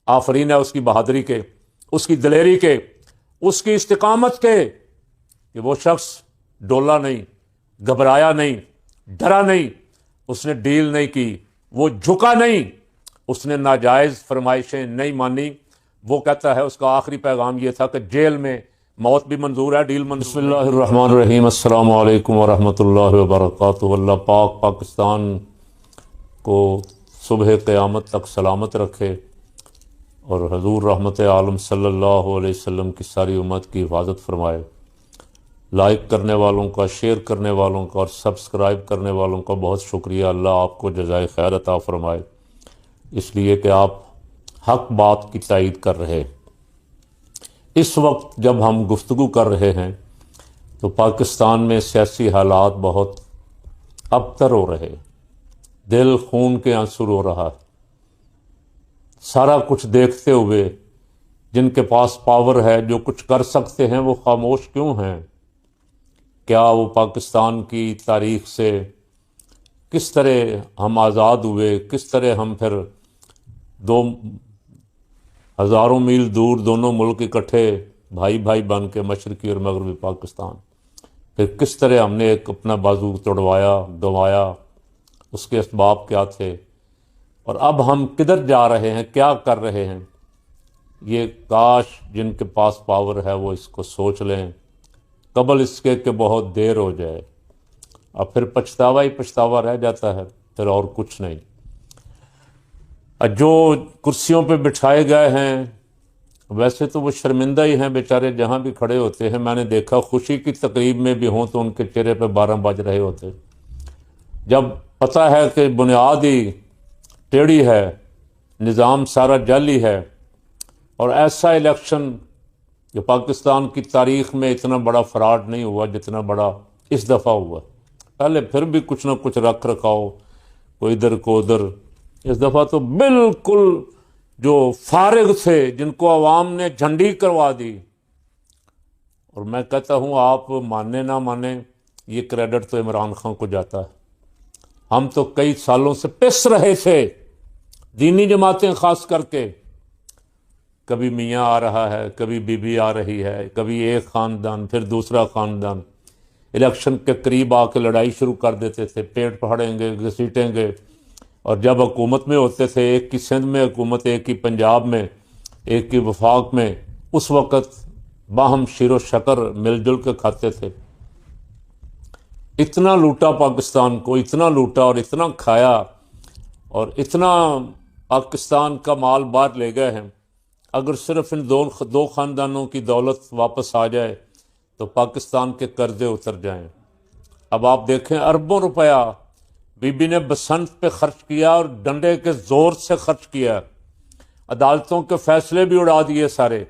آفرین ہے اس کی بہادری کے، اس کی دلیری کے، اس کی استقامت کے، کہ وہ شخص ڈولا نہیں، گھبرایا نہیں، ڈرا نہیں، اس نے ڈیل نہیں کی، وہ جھکا نہیں، اس نے ناجائز فرمائشیں نہیں مانی۔ وہ کہتا ہے، اس کا آخری پیغام یہ تھا کہ جیل میں موت بھی منظور ہے، ڈیل منظور۔ بسم اللہ الرحمن الرحیم۔ السلام علیکم ورحمۃ اللہ وبرکاتہ۔ اللہ پاک پاکستان کو صبح قیامت تک سلامت رکھے اور حضور رحمت عالم صلی اللہ علیہ وسلم کی ساری امت کی حفاظت فرمائے۔ لائک کرنے والوں کا، شیئر کرنے والوں کا اور سبسکرائب کرنے والوں کا بہت شکریہ۔ اللہ آپ کو جزائے خیر عطا فرمائے، اس لیے کہ آپ حق بات کی تائید کر رہے۔ اس وقت جب ہم گفتگو کر رہے ہیں تو پاکستان میں سیاسی حالات بہت ابتر ہو رہے، دل خون کے آنسو رو رہا۔ سارا کچھ دیکھتے ہوئے جن کے پاس پاور ہے، جو کچھ کر سکتے ہیں، وہ خاموش کیوں ہیں؟ کیا وہ پاکستان کی تاریخ سے کس طرح ہم آزاد ہوئے، کس طرح ہم پھر دو ہزاروں میل دور دونوں ملک اکٹھے بھائی بھائی بن کے، مشرقی اور مغربی پاکستان، پھر کس طرح ہم نے ایک اپنا بازو توڑوایا، گنوایا، اس کے اسباب کیا تھے، اور اب ہم کدھر جا رہے ہیں، کیا کر رہے ہیں؟ یہ کاش جن کے پاس پاور ہے وہ اس کو سوچ لیں قبل اس کے کہ بہت دیر ہو جائے، اور پھر پچھتاوا ہی پچھتاوا رہ جاتا ہے، پھر اور کچھ نہیں۔ جو کرسیوں پہ بٹھائے گئے ہیں ویسے تو وہ شرمندہ ہی ہیں بیچارے، جہاں بھی کھڑے ہوتے ہیں۔ میں نے دیکھا خوشی کی تقریب میں بھی ہوں تو ان کے چہرے پہ 12 بج رہے ہوتے، جب پتہ ہے کہ بنیاد ہی ٹیڑھی ہے، نظام سارا جعلی ہے، اور ایسا الیکشن کہ پاکستان کی تاریخ میں اتنا بڑا فراڈ نہیں ہوا جتنا بڑا اس دفعہ ہوا۔ پہلے پھر بھی کچھ نہ کچھ رکھ رکھاؤ، کوئی ادھر کو ادھر، اس دفعہ تو بالکل جو فارغ تھے، جن کو عوام نے جھنڈی کروا دی۔ اور میں کہتا ہوں آپ ماننے نہ مانیں، یہ کریڈٹ تو عمران خان کو جاتا ہے۔ ہم تو کئی سالوں سے پس رہے تھے، دینی جماعتیں خاص کر کے، کبھی میاں آ رہا ہے، کبھی بی بی آ رہی ہے، کبھی ایک خاندان پھر دوسرا خاندان، الیکشن کے قریب آ کے لڑائی شروع کر دیتے تھے، پیٹ پھاڑیں گے، گھسیٹیں گے۔ اور جب حکومت میں ہوتے تھے، ایک کی سندھ میں حکومت، ایک کی پنجاب میں، ایک کی وفاق میں، اس وقت باہم شیر و شکر مل جل کے کھاتے تھے۔ اتنا لوٹا پاکستان کو، اتنا لوٹا اور اتنا کھایا، اور اتنا پاکستان کا مال باہر لے گئے ہیں۔ اگر صرف ان دو خاندانوں کی دولت واپس آ جائے تو پاکستان کے قرضے اتر جائیں۔ اب آپ دیکھیں، اربوں روپیہ بی بی نے بسنت پہ خرچ کیا اور ڈنڈے کے زور سے خرچ کیا، عدالتوں کے فیصلے بھی اڑا دیے سارے،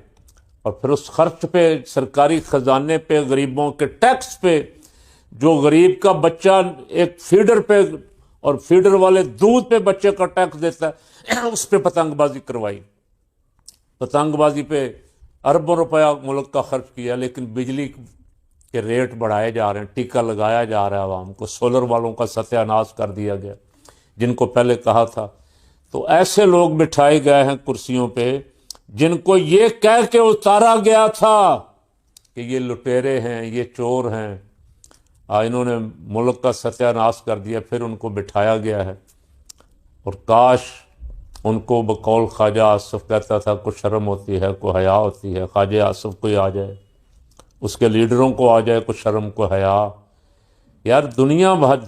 اور پھر اس خرچ پہ، سرکاری خزانے پہ، غریبوں کے ٹیکس پہ، جو غریب کا بچہ ایک فیڈر پہ اور فیڈر والے دودھ پہ بچے کا ٹیکس دیتا ہے، اس پہ پتنگ بازی کروائی، پتنگ بازی پہ اربوں روپیہ ملک کا خرچ کیا۔ لیکن بجلی کے ریٹ بڑھائے جا رہے ہیں، ٹیکہ لگایا جا رہا ہے عوام کو، سولر والوں کا ستیہ ناش کر دیا گیا جن کو پہلے کہا تھا۔ تو ایسے لوگ بٹھائے گئے ہیں کرسیوں پہ جن کو یہ کہہ کے اتارا گیا تھا کہ یہ لٹیرے ہیں، یہ چور ہیں، انہوں نے ملک کا ستیہ ناش کر دیا، پھر ان کو بٹھایا گیا ہے۔ اور کاش ان کو بقول خواجہ آصف کہتا تھا، کوئی شرم ہوتی ہے، کوئی حیا ہوتی ہے، خواجہ آصف کوئی آ جائے، اس کے لیڈروں کو آ جائے کوئی شرم، کوئی حیا۔ یار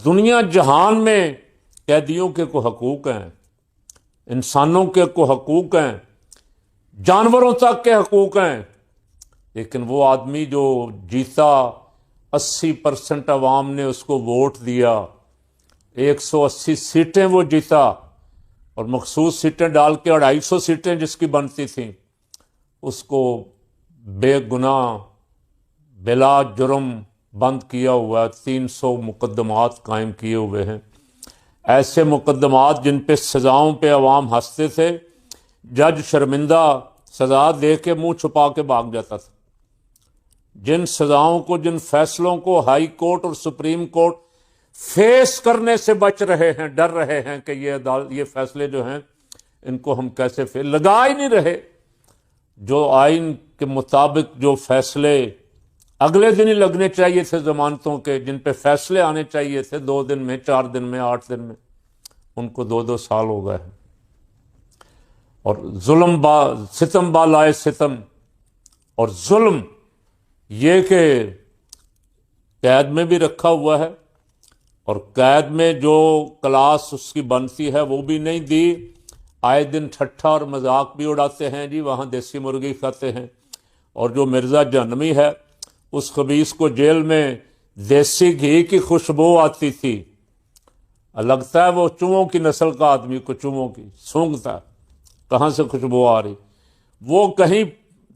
دنیا جہان میں قیدیوں کے کوئی حقوق ہیں، انسانوں کے کوئی حقوق ہیں، جانوروں تک کے حقوق ہیں، لیکن وہ آدمی جو جیتا، 80% عوام نے اس کو ووٹ دیا، 180 سیٹیں وہ جیتا، اور مخصوص سیٹیں ڈال کے 250 سیٹیں جس کی بنتی تھیں، اس کو بے گناہ بلا جرم بند کیا ہوا ہے، 300 مقدمات قائم کیے ہوئے ہیں، ایسے مقدمات جن پہ سزاؤں پہ عوام ہنستے تھے، جج شرمندہ سزا دے کے منہ چھپا کے بھاگ جاتا تھا۔ جن سزاؤں کو، جن فیصلوں کو ہائی کورٹ اور سپریم کورٹ فیس کرنے سے بچ رہے ہیں، ڈر رہے ہیں کہ یہ فیصلے جو ہیں ان کو ہم کیسے لگا ہی نہیں رہے۔ جو آئین کے مطابق جو فیصلے اگلے دن ہی لگنے چاہیے تھے ضمانتوں کے، جن پہ فیصلے آنے چاہیے تھے 2 دن میں، 4 دن میں، 8 دن میں، ان کو 2 سال ہو گئے ہیں۔ اور ستم بالائے ستم، اور ظلم یہ کہ قید میں بھی رکھا ہوا ہے، اور قید میں جو کلاس اس کی بنتی ہے وہ بھی نہیں دی، آئے دن ٹھٹھا اور مذاق بھی اڑاتے ہیں، جی وہاں دیسی مرغی کھاتے ہیں۔ اور جو مرزا جہنمی ہے، اس خبیث کو جیل میں دیسی گھی کی خوشبو آتی تھی، لگتا ہے وہ چوہوں کی نسل کا آدمی کو چوہوں کی سونگتا ہے، کہاں سے خوشبو آ رہی، وہ کہیں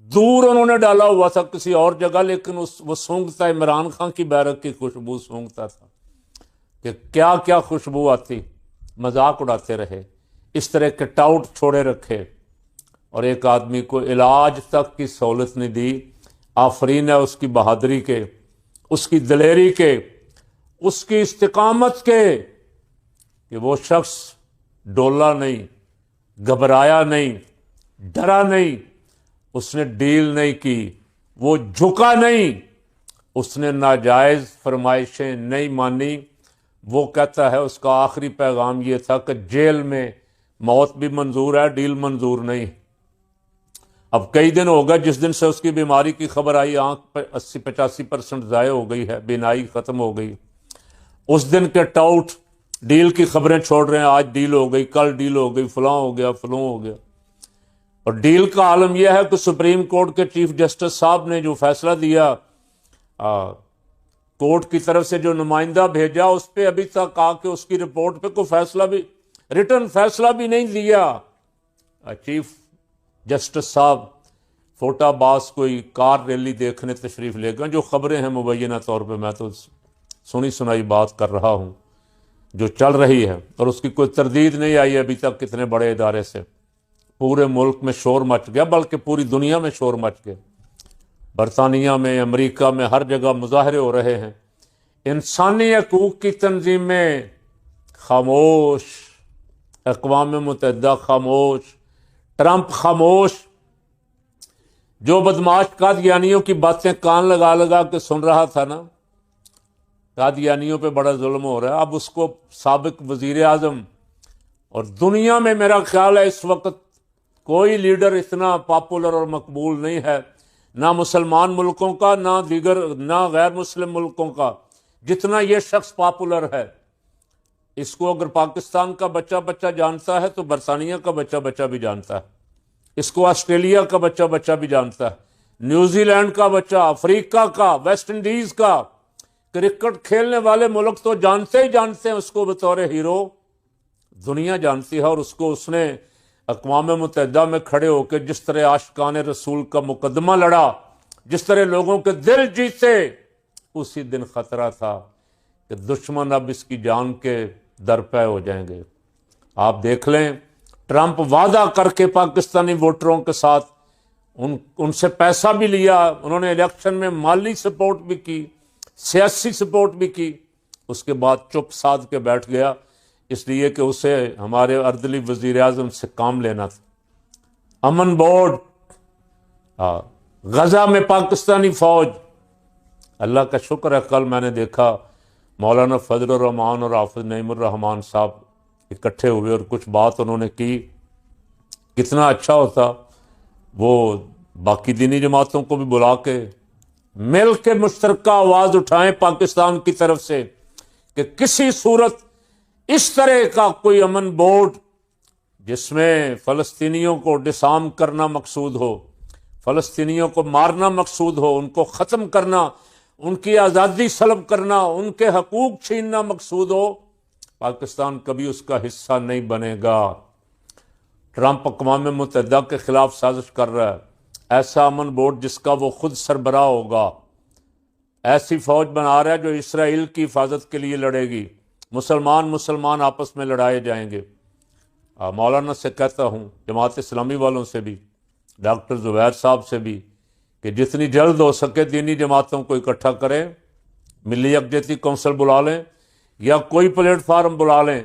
دور انہوں نے ڈالا ہوا تھا کسی اور جگہ، لیکن وہ سونگتا ہے، عمران خان کی بیرک کی خوشبو سونگتا تھا کہ کیا کیا خوشبو آتی، مذاق اڑاتے رہے، اس طرح کے ٹاؤٹ چھوڑے رکھے، اور ایک آدمی کو علاج تک کی سہولت نہیں دی۔ آفرین ہے اس کی بہادری کے، اس کی دلیری کے، اس کی استقامت کے، کہ وہ شخص ڈولا نہیں، گھبرایا نہیں، ڈرا نہیں، اس نے ڈیل نہیں کی، وہ جھکا نہیں، اس نے ناجائز فرمائشیں نہیں مانی۔ وہ کہتا ہے اس کا آخری پیغام یہ تھا کہ جیل میں موت بھی منظور ہے، ڈیل منظور نہیں۔ اب کئی دن ہو گئے جس دن سے اس کی بیماری کی خبر آئی، آنکھ پہ 80-85% ضائع ہو گئی ہے، بینائی ختم ہو گئی۔ اس دن کے ٹاؤٹ ڈیل کی خبریں چھوڑ رہے ہیں، آج ڈیل ہو گئی، کل ڈیل ہو گئی، فلاں ہو گیا، فلاں ہو گیا۔ اور ڈیل کا عالم یہ ہے کہ سپریم کورٹ کے چیف جسٹس صاحب نے جو فیصلہ دیا، کورٹ کی طرف سے جو نمائندہ بھیجا، اس پہ ابھی تک آ کے اس کی رپورٹ پہ کوئی فیصلہ بھی، ریٹن فیصلہ بھی نہیں دیا۔ چیف جسٹس صاحب فوٹا باس کوئی کار ریلی دیکھنے تشریف لے گئے، جو خبریں ہیں مبینہ طور پہ میں تو سنی سنائی بات کر رہا ہوں جو چل رہی ہے، اور اس کی کوئی تردید نہیں آئی ابھی تک کتنے بڑے ادارے سے۔ پورے ملک میں شور مچ گیا، بلکہ پوری دنیا میں شور مچ گیا، برطانیہ میں، امریکہ میں، ہر جگہ مظاہرے ہو رہے ہیں۔ انسانی حقوق کی تنظیمیں خاموش، اقوام متحدہ خاموش، ٹرمپ خاموش۔ جو بدماش قادیانیوں کی باتیں کان لگا لگا کے سن رہا تھا نا، قادیانیوں پہ بڑا ظلم ہو رہا ہے، اب اس کو سابق وزیر اعظم، اور دنیا میں میرا خیال ہے اس وقت کوئی لیڈر اتنا پاپولر اور مقبول نہیں ہے، نہ مسلمان ملکوں کا، نہ غیر مسلم ملکوں کا، جتنا یہ شخص پاپولر ہے۔ اس کو اگر پاکستان کا بچہ جانتا ہے تو برطانیہ کا بچہ بھی جانتا ہے، اس کو آسٹریلیا کا بچہ بھی جانتا ہے، نیوزی لینڈ کا بچہ، افریقہ کا، ویسٹ انڈیز کا، کرکٹ کھیلنے والے ملک تو جانتے ہی جانتے ہیں اس کو بطور ہیرو، دنیا جانتی ہے۔ اور اس نے اقوام متحدہ میں کھڑے ہو کے جس طرح عاشقان رسول کا مقدمہ لڑا، جس طرح لوگوں کے دل جیتے، اسی دن خطرہ تھا کہ دشمن اب اس کی جان کے درپے ہو جائیں گے۔ آپ دیکھ لیں، ٹرمپ وعدہ کر کے پاکستانی ووٹروں کے ساتھ ان سے پیسہ بھی لیا، انہوں نے الیکشن میں مالی سپورٹ بھی کی، سیاسی سپورٹ بھی کی، اس کے بعد چپ سادھ کے بیٹھ گیا، اس لیے کہ اسے ہمارے اردلی وزیر اعظم سے کام لینا تھا۔ امن بورڈ، غزہ میں پاکستانی فوج، اللہ کا شکر ہے کل میں نے دیکھا مولانا فضل الرحمان اور حافظ نعیم الرحمان صاحب اکٹھے ہوئے اور کچھ بات انہوں نے کی۔ کتنا اچھا ہوتا وہ باقی دینی جماعتوں کو بھی بلا کے مل کے مشترکہ آواز اٹھائیں پاکستان کی طرف سے کہ کسی صورت اس طرح کا کوئی امن بورڈ جس میں فلسطینیوں کو ڈسارم کرنا مقصود ہو، فلسطینیوں کو مارنا مقصود ہو، ان کو ختم کرنا، ان کی آزادی سلب کرنا، ان کے حقوق چھیننا مقصود ہو، پاکستان کبھی اس کا حصہ نہیں بنے گا۔ ٹرمپ اقوام متحدہ کے خلاف سازش کر رہا ہے، ایسا امن بورڈ جس کا وہ خود سربراہ ہوگا، ایسی فوج بنا رہا ہے جو اسرائیل کی حفاظت کے لیے لڑے گی، مسلمان آپس میں لڑائے جائیں گے۔ مولانا سے کہتا ہوں، جماعت اسلامی والوں سے بھی، ڈاکٹر زبیر صاحب سے بھی، کہ جتنی جلد ہو سکے دینی جماعتوں کو اکٹھا کریں، ملی یکجہتی کونسل بلا لیں یا کوئی پلیٹ فارم بلا لیں،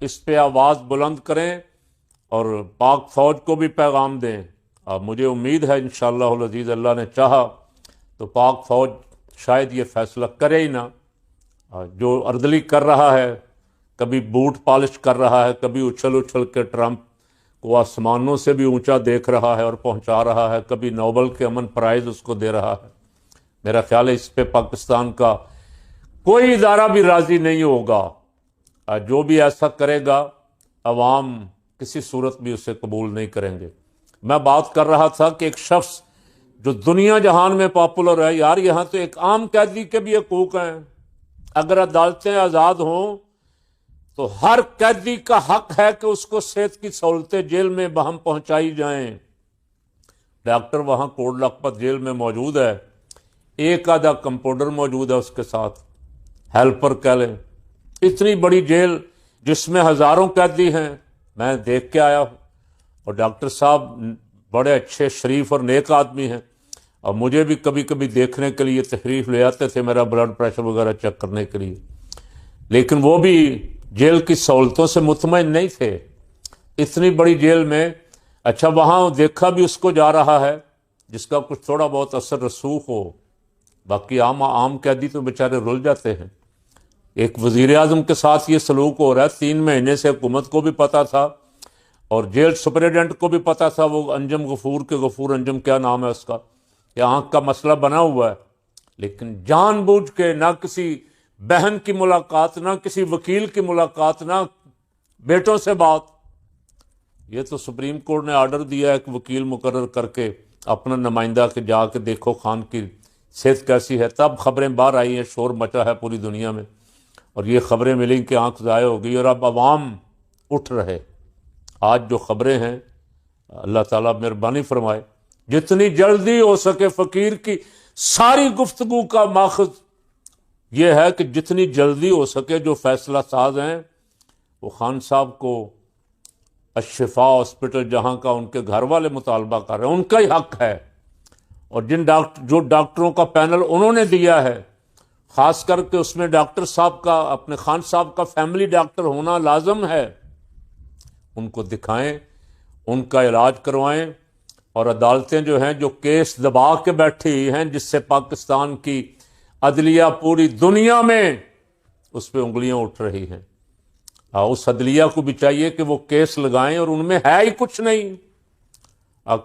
اس پہ آواز بلند کریں اور پاک فوج کو بھی پیغام دیں. مجھے امید ہے انشاءاللہ العزیز اللہ نے چاہا تو پاک فوج شاید یہ فیصلہ کرے ہی نہ. جو اردلی کر رہا ہے، کبھی بوٹ پالش کر رہا ہے، کبھی اچھل اچھل کے ٹرمپ کو آسمانوں سے بھی اونچا دیکھ رہا ہے اور پہنچا رہا ہے، کبھی نوبل کے امن پرائز اس کو دے رہا ہے. میرا خیال ہے اس پہ پاکستان کا کوئی ادارہ بھی راضی نہیں ہوگا. جو بھی ایسا کرے گا عوام کسی صورت بھی اسے قبول نہیں کریں گے. میں بات کر رہا تھا کہ ایک شخص جو دنیا جہان میں پاپولر ہے، یار یہاں تو ایک عام قیدی کے بھی حقوق ہیں. اگر عدالتیں آزاد ہوں تو ہر قیدی کا حق ہے کہ اس کو صحت کی سہولتیں جیل میں بہم پہنچائی جائیں. ڈاکٹر وہاں کوٹ لکھپت جیل میں موجود ہے، ایک آدھا کمپاؤنڈر موجود ہے اس کے ساتھ، ہیلپر کہہ لیں. اتنی بڑی جیل جس میں ہزاروں قیدی ہیں، میں دیکھ کے آیا ہوں. اور ڈاکٹر صاحب بڑے اچھے شریف اور نیک آدمی ہیں، اور مجھے بھی کبھی کبھی دیکھنے کے لیے تشریف لے آتے تھے میرا بلڈ پریشر وغیرہ چیک کرنے کے لیے. لیکن وہ بھی جیل کی سہولتوں سے مطمئن نہیں تھے. اتنی بڑی جیل میں اچھا وہاں دیکھا بھی اس کو جا رہا ہے جس کا کچھ تھوڑا بہت اثر رسوخ ہو. باقی عام قیدی تو بیچارے رل جاتے ہیں. ایک وزیر اعظم کے ساتھ یہ سلوک ہو رہا ہے. 3 مہینے سے حکومت کو بھی پتا تھا اور جیل سپرنٹینڈنٹ کو بھی پتا تھا. وہ انجم غفور انجم کیا نام ہے اس کا، یہ آنکھ کا مسئلہ بنا ہوا ہے. لیکن جان بوجھ کے نہ کسی بہن کی ملاقات، نہ کسی وکیل کی ملاقات، نہ بیٹوں سے بات. یہ تو سپریم کورٹ نے آرڈر دیا ہے کہ وکیل مقرر کر کے اپنا نمائندہ کے جا کے دیکھو خان کی صحت کیسی ہے. تب خبریں باہر آئی ہیں، شور مچا ہے پوری دنیا میں، اور یہ خبریں ملیں کہ آنکھ ضائع ہو گئی اور اب عوام اٹھ رہے. آج جو خبریں ہیں اللہ تعالیٰ مہربانی فرمائے، جتنی جلدی ہو سکے. فقیر کی ساری گفتگو کا ماخذ یہ ہے کہ جتنی جلدی ہو سکے جو فیصلہ ساز ہیں وہ خان صاحب کو الشفا ہاسپٹل جہاں کا ان کے گھر والے مطالبہ کر رہے ہیں، ان کا ہی حق ہے. اور جو ڈاکٹروں کا پینل انہوں نے دیا ہے، خاص کر کے اس میں ڈاکٹر صاحب کا، اپنے خان صاحب کا فیملی ڈاکٹر ہونا لازم ہے. ان کو دکھائیں، ان کا علاج کروائیں. اور عدالتیں جو ہیں جو کیس دبا کے بیٹھی ہیں، جس سے پاکستان کی عدلیہ پوری دنیا میں اس پہ انگلیاں اٹھ رہی ہیں، اس عدلیہ کو بھی چاہیے کہ وہ کیس لگائیں. اور ان میں ہے ہی کچھ نہیں،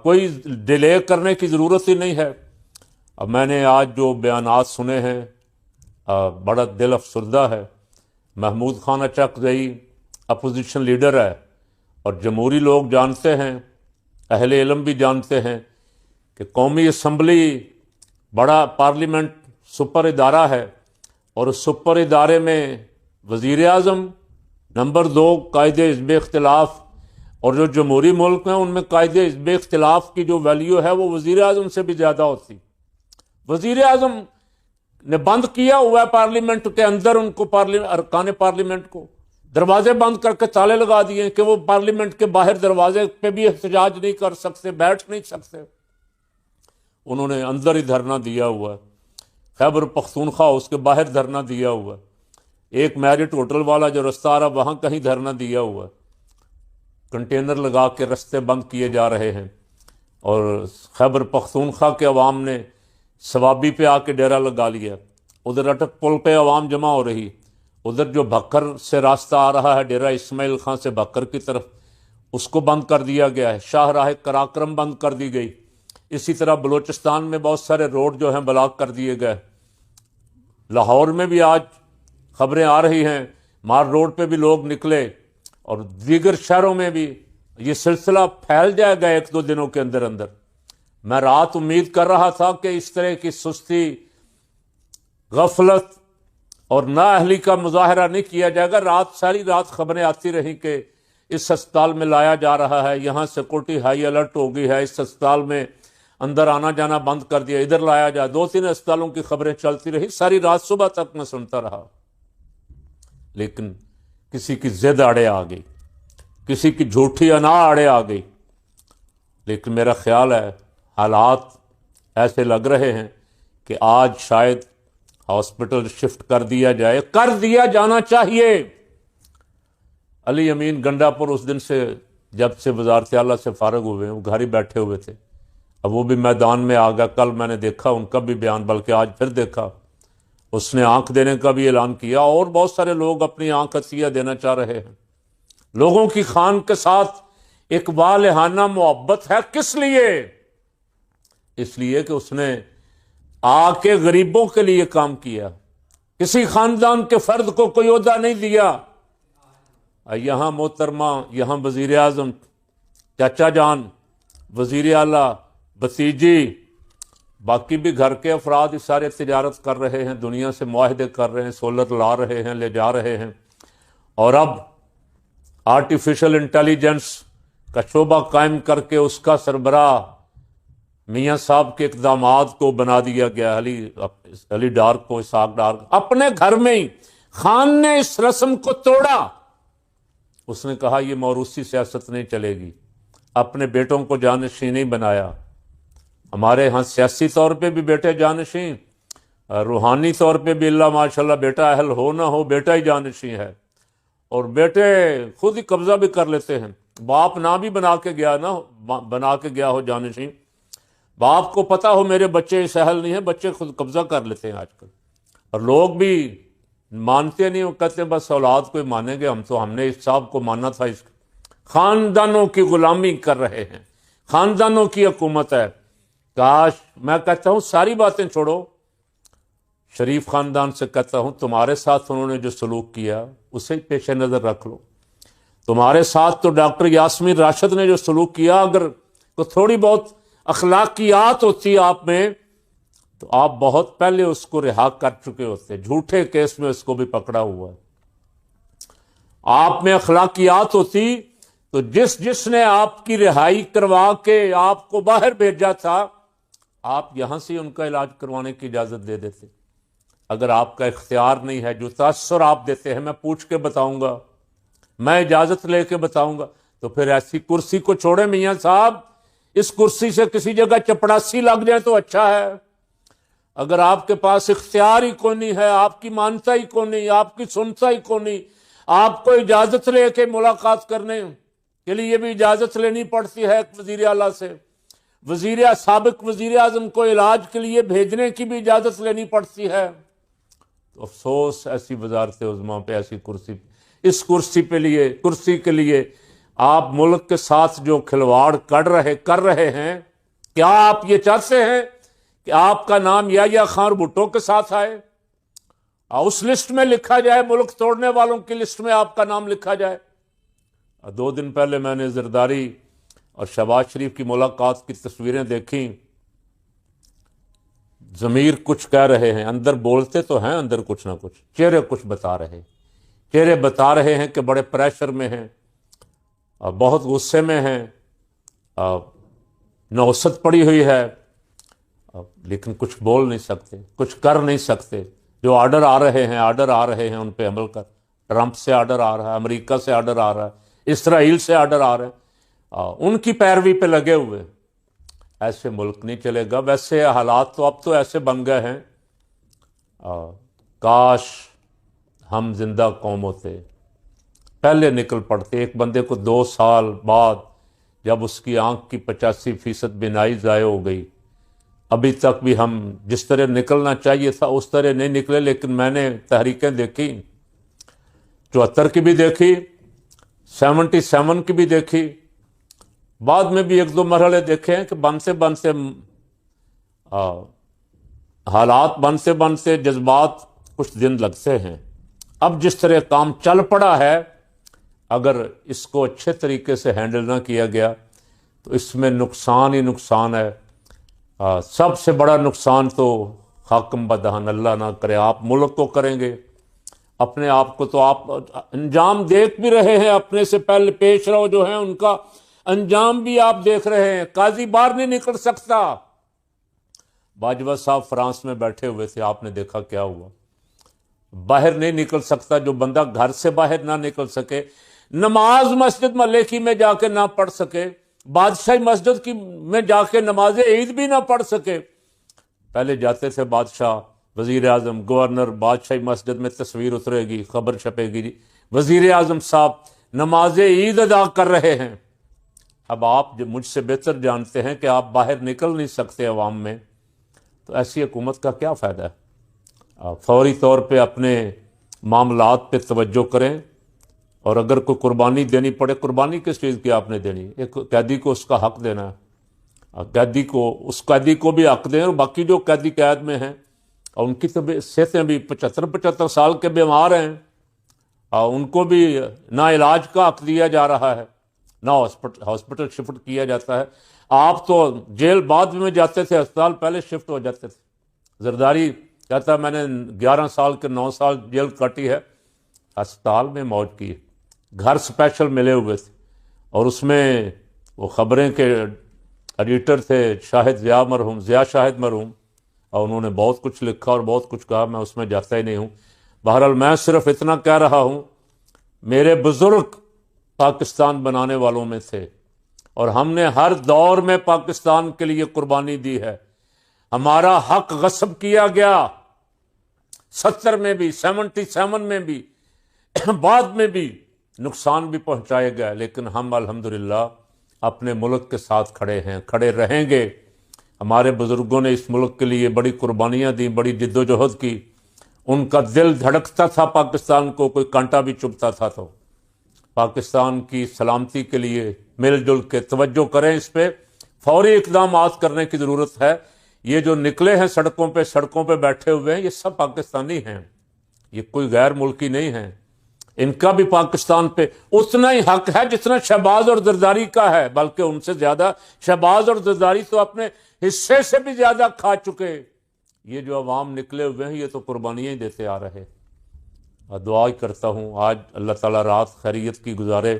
کوئی ڈیلے کرنے کی ضرورت ہی نہیں ہے. اب میں نے آج جو بیانات سنے ہیں بڑا دل افسردہ ہے. محمود خان اچکزئی اپوزیشن لیڈر ہے، اور جمہوری لوگ جانتے ہیں، اہل علم بھی جانتے ہیں کہ قومی اسمبلی بڑا پارلیمنٹ سپر ادارہ ہے، اور اس سپر ادارے میں وزیر اعظم نمبر 2 قائد حزب اختلاف، اور جو جمہوری ملک ہیں ان میں قائد حزب اختلاف کی جو ویلیو ہے وہ وزیر اعظم سے بھی زیادہ ہوتی. وزیر اعظم نے بند کیا ہوا ہے پارلیمنٹ کے اندر ان کو، ارکان پارلیمنٹ کو دروازے بند کر کے تالے لگا دیے کہ وہ پارلیمنٹ کے باہر دروازے پہ بھی احتجاج نہیں کر سکتے، بیٹھ نہیں سکتے. انہوں نے اندر ہی دھرنا دیا ہوا ہے. خیبر پختونخوا اس کے باہر دھرنا دیا ہوا ہے. ایک میرٹ ہوٹل والا جو رستہ آ رہا وہاں کہیں دھرنا دیا ہوا ہے. کنٹینر لگا کے رستے بند کیے جا رہے ہیں. اور خیبر پختونخوا کے عوام نے ثوابی پہ آ کے ڈیرا لگا لیا. ادھر اٹک پل پہ عوام جمع ہو رہی، ادھر جو بھکر سے راستہ آ رہا ہے ڈیرا اسماعیل خان سے بھکر کی طرف، اس کو بند کر دیا گیا ہے. شاہراہ کراکرم بند کر دی گئی. اسی طرح بلوچستان میں بہت سارے روڈ جو ہیں بلاک کر دیے گئے. لاہور میں بھی آج خبریں آ رہی ہیں مار روڈ پہ بھی لوگ نکلے، اور دیگر شہروں میں بھی یہ سلسلہ پھیل جائے گا 1-2 دنوں کے اندر اندر. میں رات امید کر رہا تھا کہ اس طرح کی سستی، غفلت اور نااہلی کا مظاہرہ نہیں کیا جائے گا. ساری رات خبریں آتی رہیں کہ اس ہسپتال میں لایا جا رہا ہے، یہاں سیکورٹی ہائی الرٹ ہو گئی ہے، اس ہسپتال میں اندر آنا جانا بند کر دیا، ادھر لایا جائے. 2-3 ہسپتالوں کی خبریں چلتی رہی ساری رات، صبح تک میں سنتا رہا. لیکن کسی کی ضد آڑے آ گئی، کسی کی جھوٹی انا آڑے آ گئی. لیکن میرا خیال ہے حالات ایسے لگ رہے ہیں کہ آج شاید ہاسپٹل شفٹ کر دیا جائے، کر دیا جانا چاہیے. علی امین گنڈا پر اس دن سے جب سے وزارت اعلیٰ سے فارغ ہوئے ہیں وہ گھر ہی بیٹھے ہوئے تھے، اب وہ بھی میدان میں آ گیا۔ کل میں نے دیکھا ان کا بھی بیان، بلکہ آج پھر دیکھا، اس نے آنکھ دینے کا بھی اعلان کیا، اور بہت سارے لوگ اپنی آنکھ عطیہ دینا چاہ رہے ہیں۔ لوگوں کی خان کے ساتھ ایک والہانہ محبت ہے، کس لیے؟ اس لیے کہ اس نے آ کے غریبوں کے لیے کام کیا، کسی خاندان کے فرد کو کوئی عہدہ نہیں دیا۔ یہاں محترمہ، یہاں وزیر اعظم، چاچا جان، وزیر اعلیٰ، بھتیجی، باقی بھی گھر کے افراد اس سارے تجارت کر رہے ہیں، دنیا سے معاہدے کر رہے ہیں، سولر لا رہے ہیں، لے جا رہے ہیں، اور اب آرٹیفیشل انٹیلیجنس کا شعبہ قائم کر کے اس کا سربراہ میاں صاحب کے اقدامات کو بنا دیا گیا، علی ڈار کو، اسحاق ڈار کو۔ اپنے گھر میں ہی خان نے اس رسم کو توڑا، اس نے کہا یہ موروثی سیاست نہیں چلے گی، اپنے بیٹوں کو جانشین نہیں بنایا۔ ہمارے ہاں سیاسی طور پہ بھی بیٹے جانشین، روحانی طور پہ بھی اللہ ماشاءاللہ بیٹا اہل ہو نہ ہو بیٹا ہی جانشین ہے، اور بیٹے خود ہی قبضہ بھی کر لیتے ہیں۔ باپ نہ بھی بنا کے گیا ہو جانشین، باپ کو پتا ہو میرے بچے اس اہل نہیں ہیں، بچے خود قبضہ کر لیتے ہیں آج کل، اور لوگ بھی مانتے نہیں، وہ کہتے ہیں بس اولاد کو ہی مانیں گے، ہم نے اس صاحب کو ماننا تھا۔ اس خاندانوں کی غلامی کر رہے ہیں، خاندانوں کی حکومت ہے۔ کاش، میں کہتا ہوں ساری باتیں چھوڑو، شریف خاندان سے کہتا ہوں تمہارے ساتھ انہوں نے جو سلوک کیا اسے پیش نظر رکھ لو۔ تمہارے ساتھ تو ڈاکٹر یاسمین راشد نے جو سلوک کیا، اگر کوئی تھوڑی بہت اخلاقیات ہوتی آپ میں تو آپ بہت پہلے اس کو رہا کر چکے ہوتے، جھوٹے کیس میں اس کو بھی پکڑا ہوا ہے۔ آپ میں اخلاقیات ہوتی تو جس نے آپ کی رہائی کروا کے آپ کو باہر بھیجا تھا، آپ یہاں سے ان کا علاج کروانے کی اجازت دے دیتے۔ اگر آپ کا اختیار نہیں ہے، جو تاثر آپ دیتے ہیں میں پوچھ کے بتاؤں گا، میں اجازت لے کے بتاؤں گا، تو پھر ایسی کرسی کو چھوڑے میاں صاحب، اس کرسی سے کسی جگہ چپڑاسی لگ جائے تو اچھا ہے۔ اگر آپ کے پاس اختیار ہی کو نہیں ہے، آپ کی مانتا ہی کو نہیں، آپ کی سنتا ہی کو نہیں، آپ کو اجازت لے کے ملاقات کرنے کے لیے بھی اجازت لینی پڑتی ہے ایک وزیر اعلیٰ سے، سابق وزیر اعظم کو علاج کے لیے بھیجنے کی بھی اجازت لینی پڑتی ہے، تو افسوس ایسی وزارت عظمیٰ پہ، ایسی کرسی پہ، اس کرسی کے لیے آپ ملک کے ساتھ جو کھلواڑ کر رہے ہیں، کیا آپ یہ چاہتے ہیں کہ آپ کا نام یا خان بھٹو کے ساتھ آئے، اس لسٹ میں لکھا جائے، ملک توڑنے والوں کی لسٹ میں آپ کا نام لکھا جائے؟ 2 دن پہلے میں نے زرداری اور شہباز شریف کی ملاقات کی تصویریں دیکھیں، ضمیر کچھ کہہ رہے ہیں، اندر بولتے تو ہیں، اندر کچھ نہ کچھ، چہرے کچھ بتا رہے ہیں کہ بڑے پریشر میں ہیں، بہت غصے میں ہیں، نوسط پڑی ہوئی ہے، لیکن کچھ بول نہیں سکتے، کچھ کر نہیں سکتے۔ جو آرڈر آ رہے ہیں ان پہ عمل کر، ٹرمپ سے آرڈر آ رہا ہے، امریکہ سے آرڈر آ رہا ہے، اسرائیل سے آرڈر آ رہے ہیں، ان کی پیروی پہ لگے ہوئے۔ ایسے ملک نہیں چلے گا۔ ویسے حالات تو اب تو ایسے بن گئے ہیں، کاش ہم زندہ قوم ہوتے، پہلے نکل پڑتے۔ ایک بندے کو 2 سال بعد جب اس کی آنکھ کی 85% بینائی ضائع ہو گئی، ابھی تک بھی ہم جس طرح نکلنا چاہیے تھا اس طرح نہیں نکلے۔ لیکن میں نے تحریکیں دیکھی، 74 کی بھی دیکھی، 77 کی بھی دیکھی، بعد میں بھی 1-2 مرحلے دیکھے ہیں کہ بنتے حالات بنتے جذبات کچھ دن لگتے ہیں۔ اب جس طرح کام چل پڑا ہے، اگر اس کو اچھے طریقے سے ہینڈل نہ کیا گیا تو اس میں نقصان ہی نقصان ہے۔ سب سے بڑا نقصان تو حاکم بدہن، اللہ نہ کرے، آپ ملک کو کریں گے، اپنے آپ کو تو آپ انجام دیکھ بھی رہے ہیں، اپنے سے پہلے پیش رو جو ہیں ان کا انجام بھی آپ دیکھ رہے ہیں۔ قاضی باہر نہیں نکل سکتا۔ باجوہ صاحب فرانس میں بیٹھے ہوئے تھے، آپ نے دیکھا کیا ہوا، باہر نہیں نکل سکتا۔ جو بندہ گھر سے باہر نہ نکل سکے، نماز مسجد محلے کی میں جا کے نہ پڑھ سکے، بادشاہی مسجد کی میں جا کے نماز عید بھی نہ پڑھ سکے۔ پہلے جاتے تھے بادشاہ، وزیر اعظم، گورنر، بادشاہی مسجد میں تصویر اترے گی، خبر چھپے گی، وزیر اعظم صاحب نماز عید ادا کر رہے ہیں، اب آپ مجھ سے بہتر جانتے ہیں کہ آپ باہر نکل نہیں سکتے عوام میں، تو ایسی حکومت کا کیا فائدہ ہے؟ آپ فوری طور پہ اپنے معاملات پہ توجہ کریں، اور اگر کوئی قربانی دینی پڑے، قربانی کس چیز کی آپ نے دینی؟ ایک قیدی کو اس کا حق دینا ہے، اس قیدی کو بھی حق دیں، اور باقی جو قیدی قید میں ہیں اور ان کی صحتیں بھی 75 سال کے بیمار ہیں، اور ان کو بھی نہ علاج کا حق دیا جا رہا ہے، نہ ہاسپٹل شفٹ کیا جاتا ہے۔ آپ تو جیل بعد میں جاتے تھے، ہسپتال پہلے شفٹ ہو جاتے تھے۔ زرداری کہتا ہے میں نے 11 سال کے 9 سال جیل کاٹی ہے، ہسپتال میں موت کی، گھر سپیشل ملے ہوئے تھے، اور اس میں وہ خبریں کے ایڈیٹر تھے ضیاء شاہد مرحوم، اور انہوں نے بہت کچھ لکھا اور بہت کچھ کہا، میں اس میں جاتا ہی نہیں ہوں۔ بہرحال میں صرف اتنا کہہ رہا ہوں، میرے بزرگ پاکستان بنانے والوں میں تھے، اور ہم نے ہر دور میں پاکستان کے لیے قربانی دی ہے۔ ہمارا حق غصب کیا گیا، 70 میں بھی، 77 میں بھی، بعد میں بھی نقصان بھی پہنچائے گئے، لیکن ہم الحمدللہ اپنے ملک کے ساتھ کھڑے ہیں، کھڑے رہیں گے۔ ہمارے بزرگوں نے اس ملک کے لیے بڑی قربانیاں دیں، بڑی جد و جہد کی، ان کا دل دھڑکتا تھا پاکستان کو کوئی کانٹا بھی چبھتا تھا۔ تو پاکستان کی سلامتی کے لیے مل جل کے توجہ کریں، اس پہ فوری اقدامات کرنے کی ضرورت ہے۔ یہ جو نکلے ہیں سڑکوں پہ بیٹھے ہوئے ہیں، یہ سب پاکستانی ہیں، یہ کوئی غیر ملکی نہیں ہیں۔ ان کا بھی پاکستان پہ اتنا ہی حق ہے جتنا شہباز اور زرداری کا ہے، بلکہ ان سے زیادہ۔ شہباز اور زرداری تو اپنے حصے سے بھی زیادہ کھا چکے۔ یہ جو عوام نکلے ہوئے ہیں، یہ تو قربانیاں ہی دیتے آ رہے۔ دعا ہی کرتا ہوں آج اللہ تعالیٰ رات خیریت کی گزارے،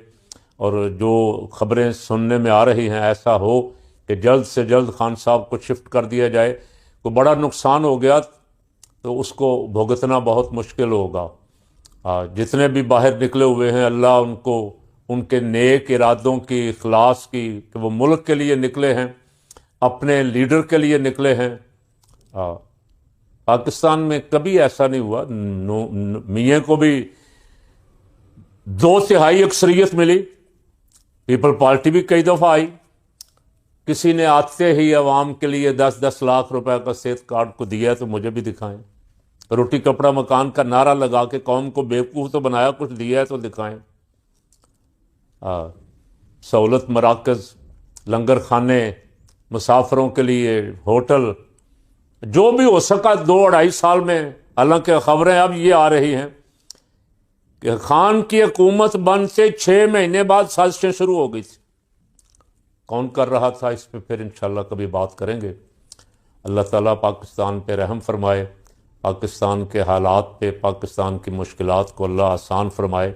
اور جو خبریں سننے میں آ رہی ہیں ایسا ہو کہ جلد سے جلد خان صاحب کو شفٹ کر دیا جائے۔ کوئی بڑا نقصان ہو گیا تو اس کو بھگتنا بہت مشکل ہوگا۔ جتنے بھی باہر نکلے ہوئے ہیں، اللہ ان کو ان کے نیک ارادوں کی، اخلاص کی، کہ وہ ملک کے لیے نکلے ہیں، اپنے لیڈر کے لیے نکلے ہیں۔ پاکستان میں کبھی ایسا نہیں ہوا، میاں کو بھی 2/3 اکثریت ملی، پیپل پارٹی بھی کئی دفعہ آئی، کسی نے آتے ہی عوام کے لیے 10 لاکھ روپے کا صحت کارڈ کو دیا ہے تو مجھے بھی دکھائیں۔ روٹی کپڑا مکان کا نعرہ لگا کے قوم کو بیوقوف تو بنایا، کچھ دیا ہے تو دکھائیں۔ سہولت مراکز، لنگر خانے، مسافروں کے لیے ہوٹل، جو بھی ہو سکا 2-2.5 سال میں۔ حالانکہ خبریں اب یہ آ رہی ہیں کہ خان کی حکومت بند سے 6 مہینے بعد سازشیں شروع ہو گئی تھی۔ کون کر رہا تھا، اس پہ پھر انشاءاللہ کبھی بات کریں گے۔ اللہ تعالیٰ پاکستان پہ رحم فرمائے، پاکستان کے حالات پہ، پاکستان کی مشکلات کو اللہ آسان فرمائے۔